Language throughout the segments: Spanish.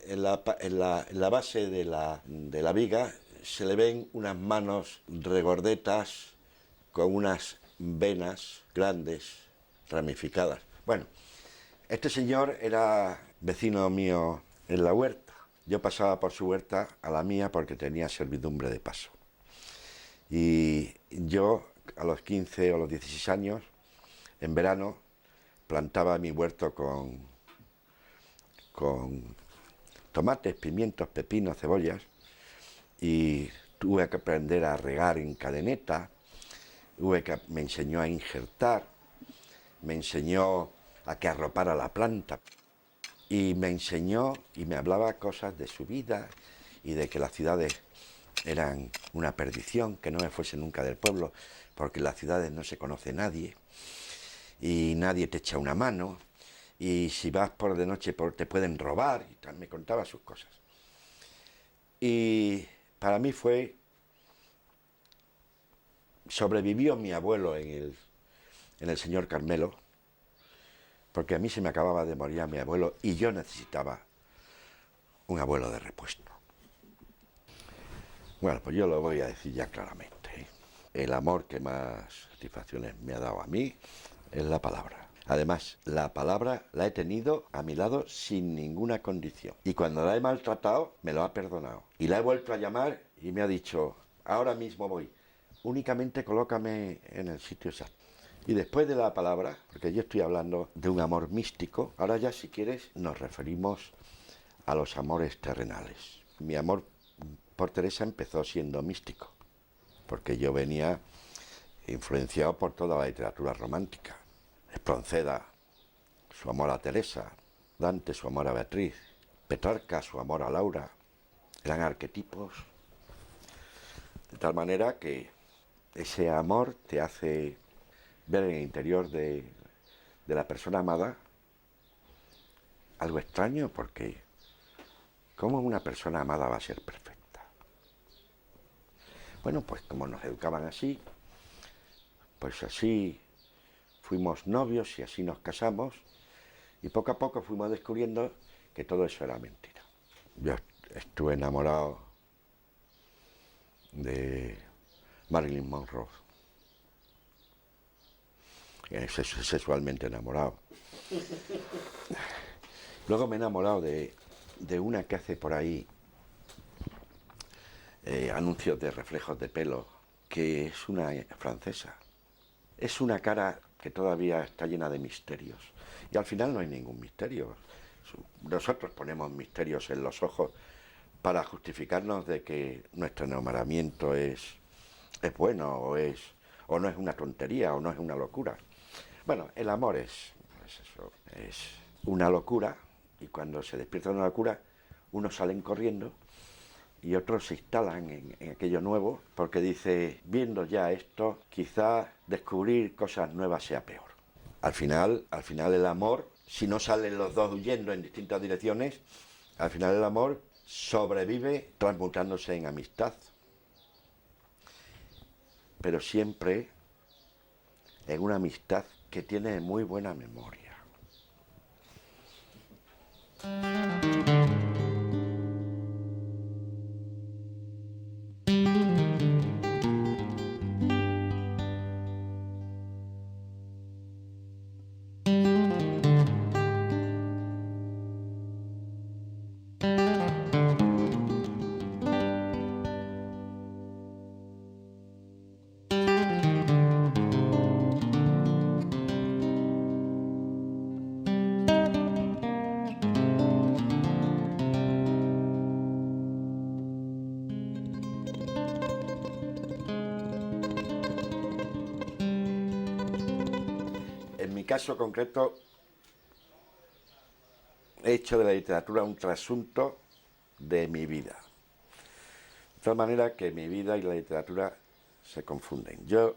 en la base de la viga se le ven unas manos regordetas con unas venas grandes, ramificadas. Bueno, este señor era vecino mío en la huerta. Yo pasaba por su huerta a la mía porque tenía servidumbre de paso. Y yo, a los 15 o los 16 años, en verano, plantaba mi huerto con tomates, pimientos, pepinos, cebollas, y tuve que aprender a regar en cadeneta, me enseñó a injertar, me enseñó a que arropara la planta, y me enseñó y me hablaba cosas de su vida y de que las ciudades eran una perdición, que no me fuese nunca del pueblo, porque en las ciudades no se conoce nadie y nadie te echa una mano, y si vas por de noche te pueden robar, y tal, me contaba sus cosas. Y para mí sobrevivió mi abuelo en el señor Carmelo, porque a mí se me acababa de morir mi abuelo y yo necesitaba un abuelo de repuesto. Bueno, pues yo lo voy a decir ya claramente, ¿eh? El amor que más satisfacciones me ha dado a mí es la palabra. Además, la palabra la he tenido a mi lado sin ninguna condición. Y cuando la he maltratado, me lo ha perdonado. Y la he vuelto a llamar y me ha dicho, ahora mismo voy, únicamente colócame en el sitio exacto. Y después de la palabra, porque yo estoy hablando de un amor místico, ahora ya si quieres nos referimos a los amores terrenales. Mi amor por Teresa empezó siendo místico, porque yo venía influenciado por toda la literatura romántica. Espronceda, su amor a Teresa, Dante, su amor a Beatriz, Petrarca, su amor a Laura, eran arquetipos, de tal manera que ese amor te hace ver en el interior de la persona amada algo extraño, porque ¿cómo una persona amada va a ser perfecta? Bueno, pues como nos educaban así, pues así fuimos novios y así nos casamos, y poco a poco fuimos descubriendo que todo eso era mentira. Yo estuve enamorado de Marilyn Monroe, sexualmente enamorado. Luego me he enamorado de una que hace por ahí anuncios de reflejos de pelo, que es una francesa. Es una cara que todavía está llena de misterios, y al final no hay ningún misterio. Nosotros ponemos misterios en los ojos para justificarnos de que nuestro enamoramiento es bueno, o no es una tontería, o no es una locura. Bueno, el amor es eso, es una locura, y cuando se despierta una locura, unos salen corriendo y otros se instalan en aquello nuevo, porque dice, viendo ya esto, quizá descubrir cosas nuevas sea peor. Al final el amor, si no salen los dos huyendo en distintas direcciones, al final el amor sobrevive transmutándose en amistad, pero siempre en una amistad que tiene muy buena memoria. En mi caso concreto, he hecho de la literatura un trasunto de mi vida. De tal manera que mi vida y la literatura se confunden. Yo,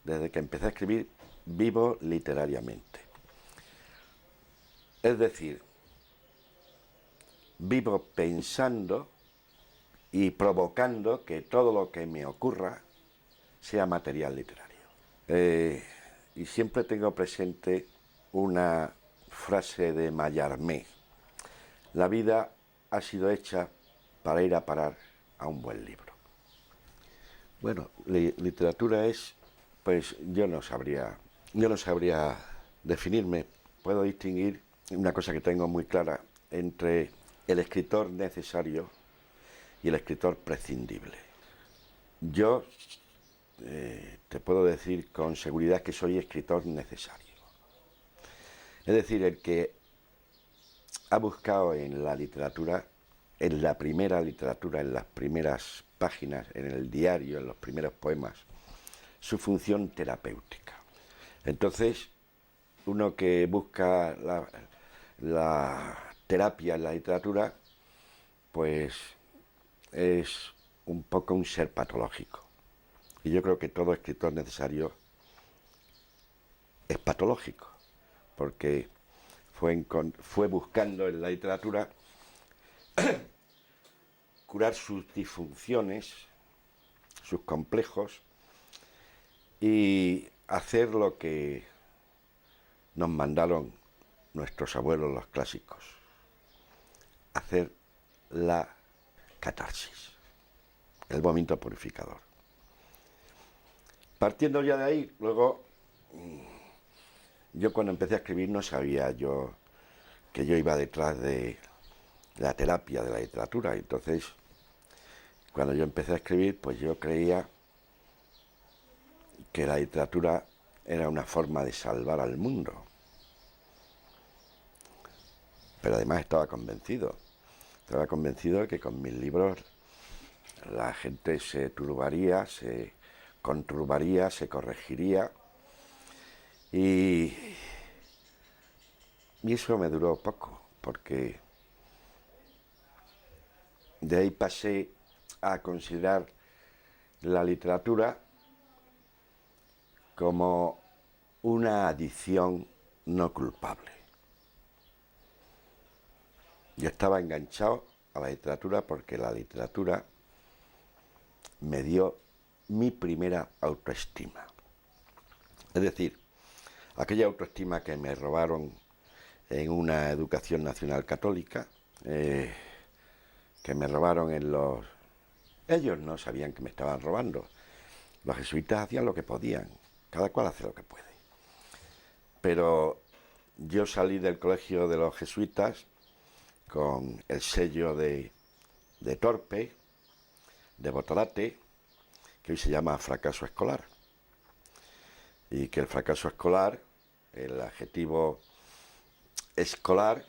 desde que empecé a escribir, vivo literariamente. Es decir, vivo pensando y provocando que todo lo que me ocurra sea material literario. Y siempre tengo presente una frase de Mallarmé: la vida ha sido hecha para ir a parar a un buen libro. Bueno, literatura es, pues yo no sabría definirme. Puedo distinguir una cosa que tengo muy clara entre el escritor necesario y el escritor prescindible. Yo te puedo decir con seguridad que soy escritor necesario. Es decir, el que ha buscado en la literatura, en la primera literatura, en las primeras páginas, en el diario, en los primeros poemas, su función terapéutica. Entonces, uno que busca la terapia en la literatura, pues es un poco un ser patológico. Y yo creo que todo escritor necesario es patológico, porque fue buscando en la literatura curar sus disfunciones, sus complejos, y hacer lo que nos mandaron nuestros abuelos los clásicos, hacer la catarsis, el vómito purificador. Partiendo ya de ahí, luego, yo cuando empecé a escribir no sabía yo que yo iba detrás de la terapia de la literatura. Entonces, cuando yo empecé a escribir, pues yo creía que la literatura era una forma de salvar al mundo. Pero además estaba convencido de que con mis libros la gente se turbaría, se conturbaría, se corregiría. Y eso me duró poco, porque de ahí pasé a considerar la literatura como una adicción no culpable. Yo estaba enganchado a la literatura porque la literatura me dio mi primera autoestima. Es decir, aquella autoestima que me robaron en una educación nacional católica, que me robaron en los... Ellos no sabían que me estaban robando. Los jesuitas hacían lo que podían, cada cual hace lo que puede. Pero yo salí del colegio de los jesuitas con el sello de torpe, de botarate, que hoy se llama fracaso escolar. Y que el fracaso escolar, el adjetivo escolar,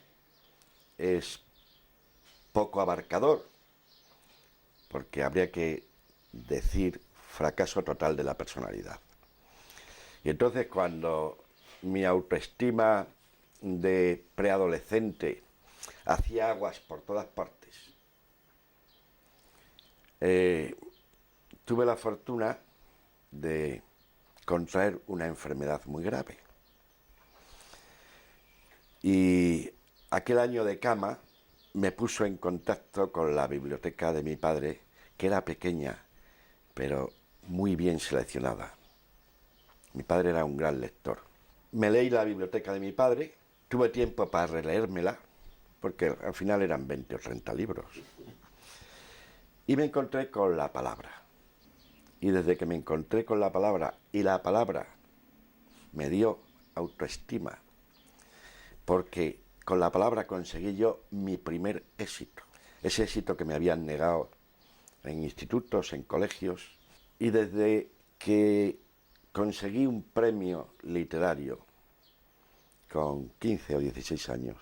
es poco abarcador, porque habría que decir fracaso total de la personalidad. Y entonces cuando mi autoestima de preadolescente hacía aguas por todas partes, tuve la fortuna de contraer una enfermedad muy grave. Y aquel año de cama me puso en contacto con la biblioteca de mi padre, que era pequeña, pero muy bien seleccionada. Mi padre era un gran lector. Me leí la biblioteca de mi padre, tuve tiempo para releérmela, porque al final eran 20 o 30 libros. Y me encontré con la palabra. Y desde que me encontré con la palabra, y la palabra me dio autoestima, porque con la palabra conseguí yo mi primer éxito. Ese éxito que me habían negado en institutos, en colegios. Y desde que conseguí un premio literario con 15 o 16 años,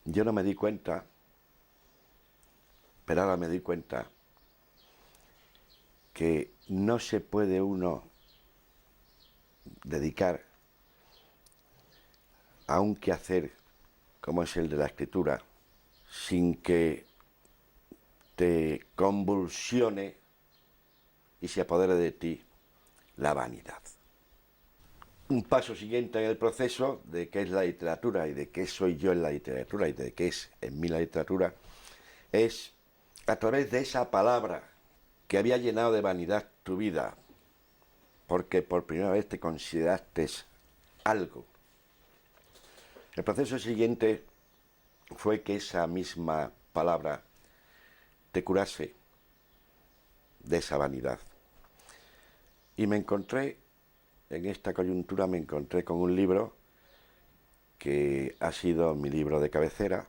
yo no me di cuenta, pero ahora me di cuenta que no se puede uno dedicar a un quehacer como es el de la escritura sin que te convulsione y se apodere de ti la vanidad. Un paso siguiente en el proceso de qué es la literatura y de qué soy yo en la literatura y de qué es en mí la literatura es a través de esa palabra que había llenado de vanidad tu vida, porque por primera vez te consideraste algo. El proceso siguiente fue que esa misma palabra te curase de esa vanidad. Y me encontré, en esta coyuntura me encontré con un libro que ha sido mi libro de cabecera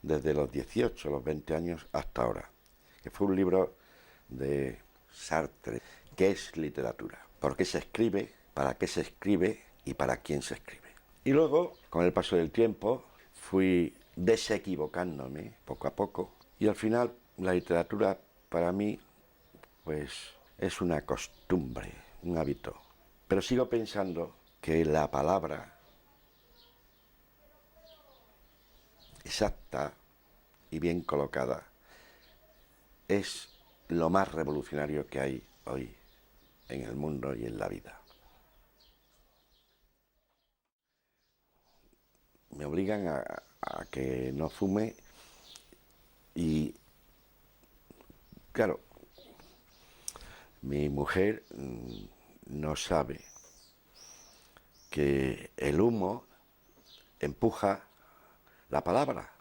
desde los 18, los 20 años hasta ahora, que fue un libro de Sartre. ¿Qué es literatura? ¿Por qué se escribe? ¿Para qué se escribe? ¿Y para quién se escribe? Y luego, con el paso del tiempo, fui desequivocándome poco a poco, y al final la literatura para mí pues es una costumbre, un hábito. Pero sigo pensando que la palabra exacta y bien colocada es lo más revolucionario que hay hoy en el mundo y en la vida. Me obligan a que no fume y, claro, mi mujer no sabe que el humo empuja la palabra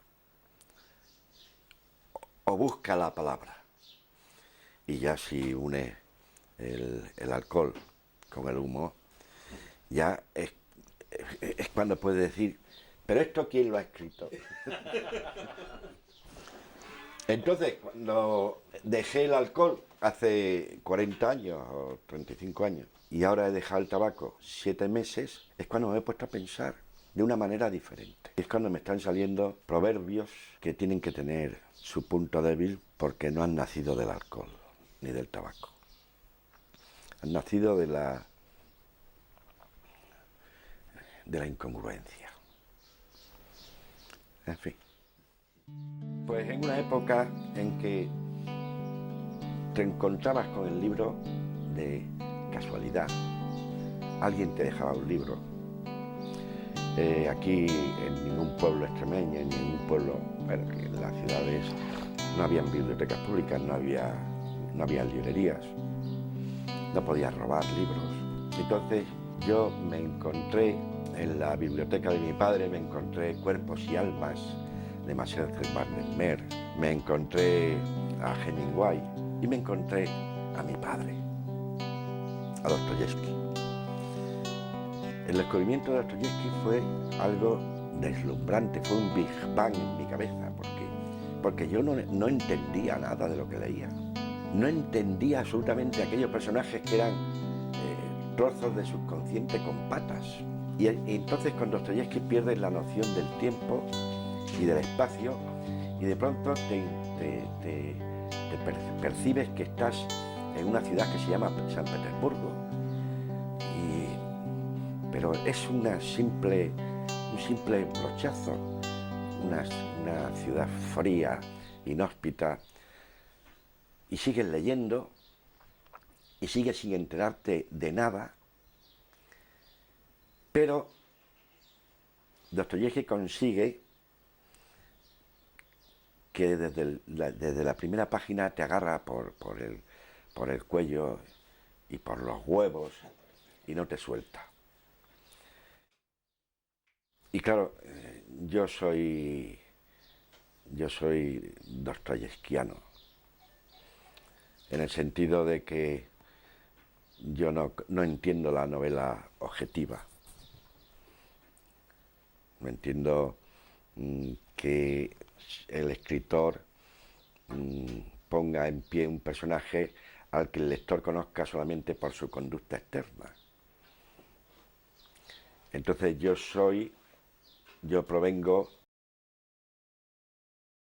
o busca la palabra. Y ya si une el alcohol con el humo, ya es cuando puede decir, ¿pero esto quién lo ha escrito? Entonces, cuando dejé el alcohol hace 40 años o 35 años y ahora he dejado el tabaco 7 meses, es cuando me he puesto a pensar de una manera diferente. Es cuando me están saliendo proverbios que tienen que tener su punto débil porque no han nacido del alcohol ni del tabaco. Han nacido de la incongruencia. En fin. Pues en una época en que te encontrabas con el libro de casualidad, alguien te dejaba un libro. Aquí en ningún pueblo extremeño, en ningún pueblo, bueno, en las ciudades no habían bibliotecas públicas, no había librerías, no podías robar libros. Entonces yo me encontré en la biblioteca de mi padre, me encontré Cuerpos y almas de Marcel Barnett, me encontré a Hemingway y me encontré a mi padre, a Dostoyevsky. El descubrimiento de Dostoyevsky fue algo deslumbrante, fue un Big Bang en mi cabeza, porque yo no entendía nada de lo que leía. No entendía absolutamente aquellos personajes que eran trozos de subconsciente con patas. Y entonces con Dostoyevsky pierdes la noción del tiempo y del espacio y de pronto te percibes que estás en una ciudad que se llama San Petersburgo. Pero es un simple brochazo, una ciudad fría, inhóspita, y sigues leyendo y sigues sin enterarte de nada, pero Dostoyevsky consigue que desde la primera página te agarra por el cuello y por los huevos y no te suelta. Y claro, yo soy dostoyevskiano, en el sentido de que yo no entiendo la novela objetiva. No entiendo que el escritor ponga en pie un personaje al que el lector conozca solamente por su conducta externa. Entonces yo provengo